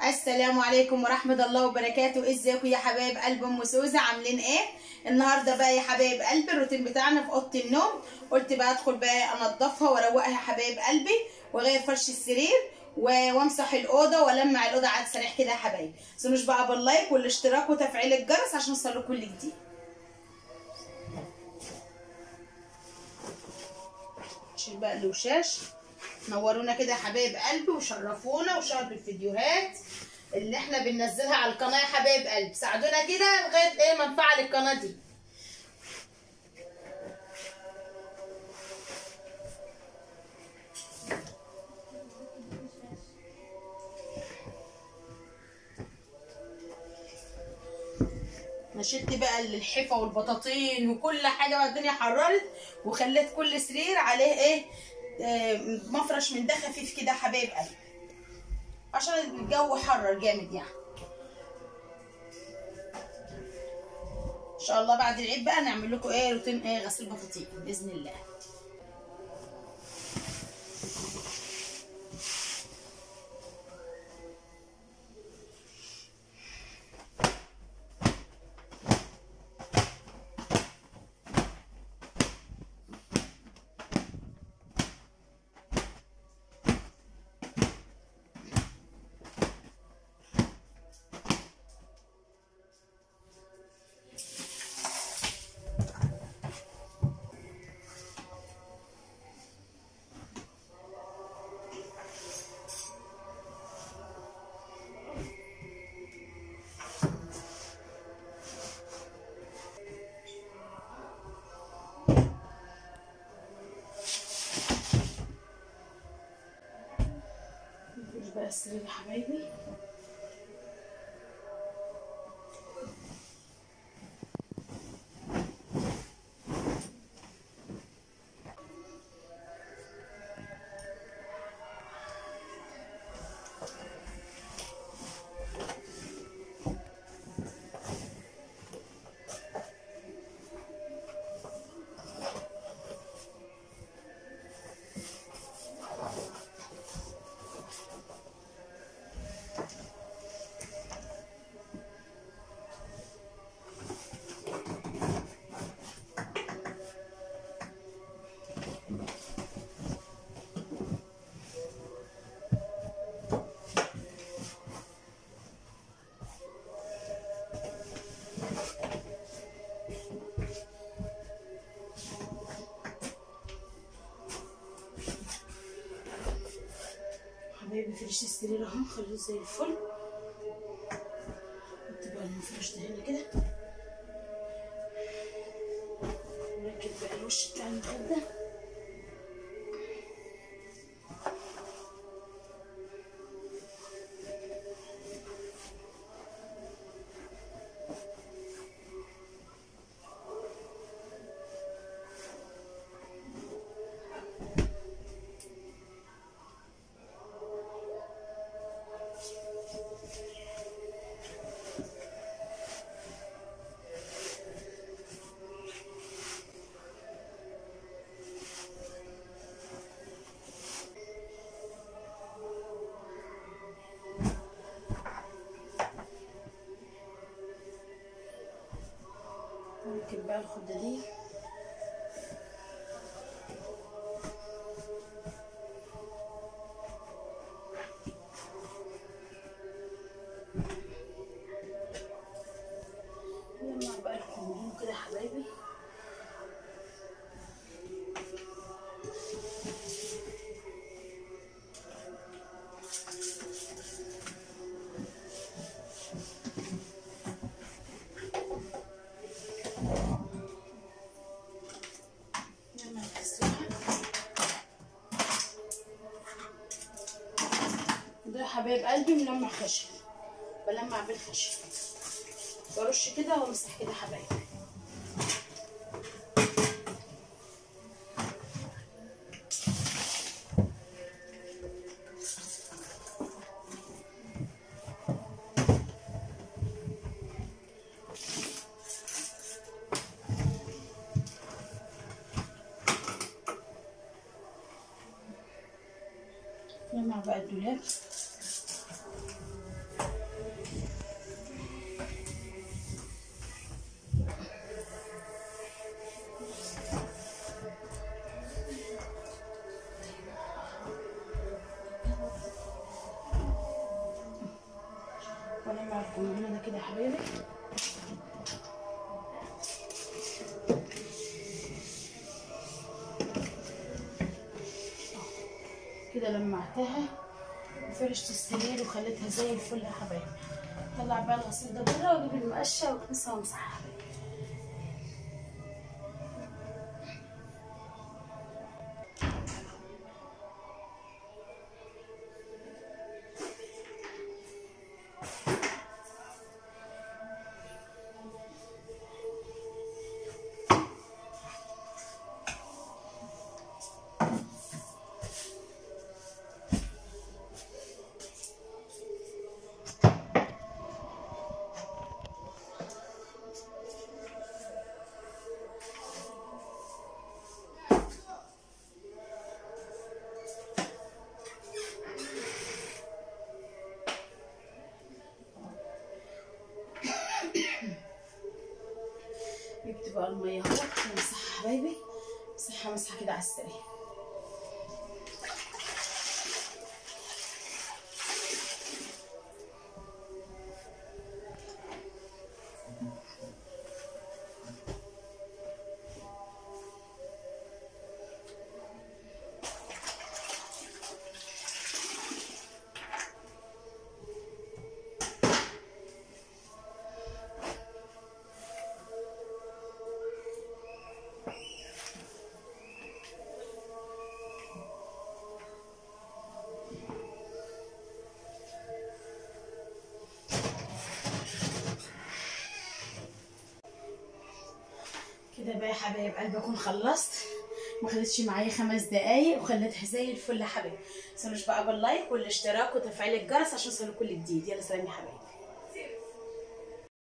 السلام عليكم ورحمة الله وبركاته. ازيكم يا حبايب قلب ام سوزة؟ عاملين ايه النهارده بقى يا حبايب قلبي؟ الروتين بتاعنا في اوضه النوم. قلت بقى ادخل بقى انضفها واروقها يا حبايب قلبي، واغير فرش السرير وامسح الاوضه والمع الاوضه على السريع كده يا حبايبي. متنسوش بقى باللايك والاشتراك وتفعيل الجرس عشان يوصلكوا كل جديد. نشيل بقى الوشاش. نورونا كده يا حبايب قلبي وشرفونا وشاركوا الفيديوهات اللي احنا بننزلها على القناه يا حبايب قلبي. ساعدونا كده لغايه ايه ما نفعل القناه دي. نشدت بقى الحفا والبطاطين وكل حاجه بقى. الدنيا حررت وخليت كل سرير عليه ايه مفرش من ده خفيف كده يا حبايب قلبي عشان الجو حرر جامد يعني. ان شاء الله بعد العيد بقى نعمل لكم ايه روتين ايه غسيل بطاطين باذن الله. بقى السرير يا حبايبي. حبايبي فرش السرير اهو خلوه زي الفل. حط بقى المفرش ده هنا كده ونركب بقى الوش بتاع المخده. نركب بقى الخده دي. نجمع بقى الكومودين كده يا حبايبي. ده يا حبايب قلبي ملمع خشب، بلمع بالخشب برش كده وامسح كده يا حبايبي. نلمع بقى الدولاب. والمع القولون ده كده يا حبايبي. كده لمعتها وفرشت السرير وخليتها زي الفل يا حبايبي. طلع بقى الغسيل ده بره واجيب المقشه واكنسها وامسحها يا حبايبي. جبت بقى الميه اهو وامسحها يا حبايبي، امسحها مسحه كده على السريع. كده بقى يا حبايب قلبي اكون خلصت، ما خدتش معايا 5 دقايق وخليتها زي الفل يا حبايبي. متنسوش بقى باللايك والاشتراك وتفعيل الجرس عشان يوصلوا كل جديد. يلا سلام يا حبايبي.